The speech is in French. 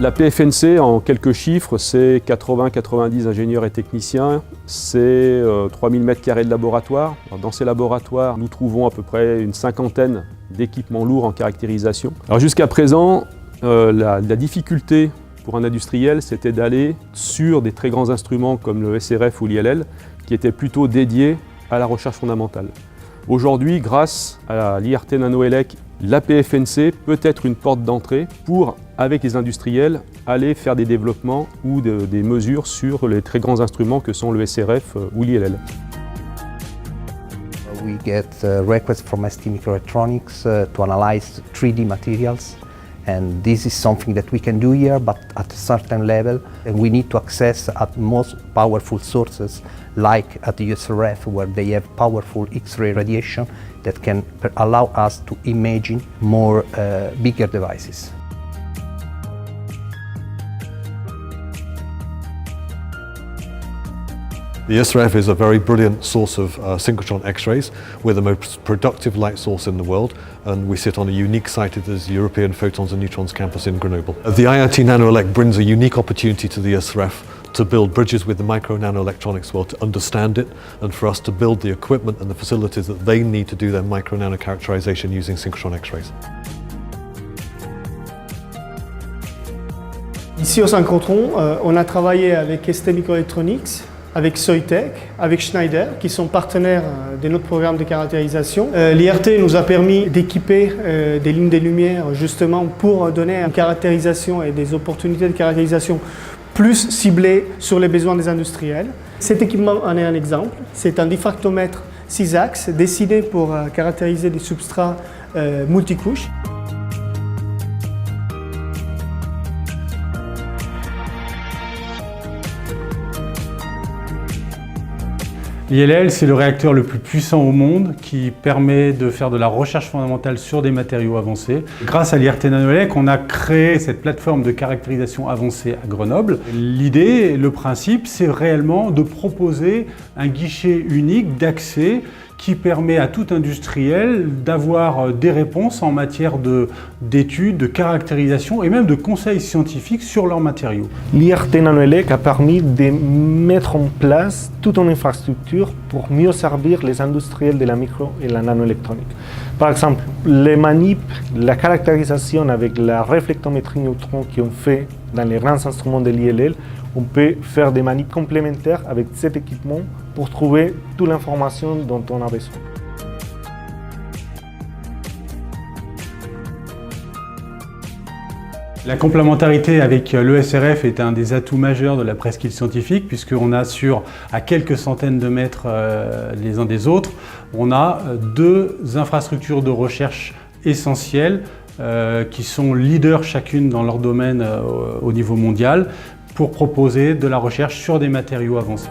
La PFNC, en quelques chiffres, c'est 80-90 ingénieurs et techniciens, c'est 3000 m² de laboratoire. Alors, dans ces laboratoires, nous trouvons à peu près une cinquantaine d'équipements lourds en caractérisation. Alors jusqu'à présent, la difficulté pour un industriel, c'était d'aller sur des très grands instruments comme le SRF ou l'ILL, qui étaient plutôt dédiés à la recherche fondamentale. Aujourd'hui, grâce à l'IRT NanoElec, la PFNC peut être une porte d'entrée pour, avec les industriels, aller faire des développements ou des mesures sur les très grands instruments que sont le SRF ou l'ILL. We get requests from STMicroelectronics to analyze 3D materials, and this is something that we can do here, but at a certain level, and we need to access at most powerful sources, like at the SRF, where they have powerful X-ray radiation that can allow us to imagine more bigger devices. The SRF is a very brilliant source of synchrotron X-rays. We're the most productive light source in the world, and we sit on a unique site at the European Photons and Neutrons campus in Grenoble. The IRT NanoElec brings a unique opportunity to the SRF to build bridges with the micro-nanoelectronics world, to understand it, and for us to build the equipment and the facilities that they need to do their micro-nano characterization using synchrotron X-rays. Ici au synchrotron, on a travaillé avec STMicroelectronics, avec Soitec, avec Schneider, qui sont partenaires de notre programme de caractérisation. L'IRT nous a permis d'équiper des lignes de lumière justement pour donner une caractérisation et des opportunités de caractérisation plus ciblées sur les besoins des industriels. Cet équipement en est un exemple. C'est un diffractomètre 6 axes dessiné pour caractériser des substrats multicouches. L'ILL, c'est le réacteur le plus puissant au monde qui permet de faire de la recherche fondamentale sur des matériaux avancés. Grâce à l'IRT NanoElec, on a créé cette plateforme de caractérisation avancée à Grenoble. L'idée, le principe, c'est réellement de proposer un guichet unique d'accès qui permet à tout industriel d'avoir des réponses en matière d'études, de caractérisation et même de conseils scientifiques sur leurs matériaux. L'IRT NanoElec a permis de mettre en place toute une infrastructure pour mieux servir les industriels de la micro et la nanoélectronique. Par exemple, les manips, la caractérisation avec la réflectométrie neutron qu'on fait dans les grands instruments de l'ILL, on peut faire des manips complémentaires avec cet équipement pour trouver toute l'information dont on a besoin. La complémentarité avec le SRF est un des atouts majeurs de la presqu'île scientifique, puisqu'on a à quelques centaines de mètres les uns des autres, on a deux infrastructures de recherche essentielles qui sont leaders chacune dans leur domaine au niveau mondial pour proposer de la recherche sur des matériaux avancés.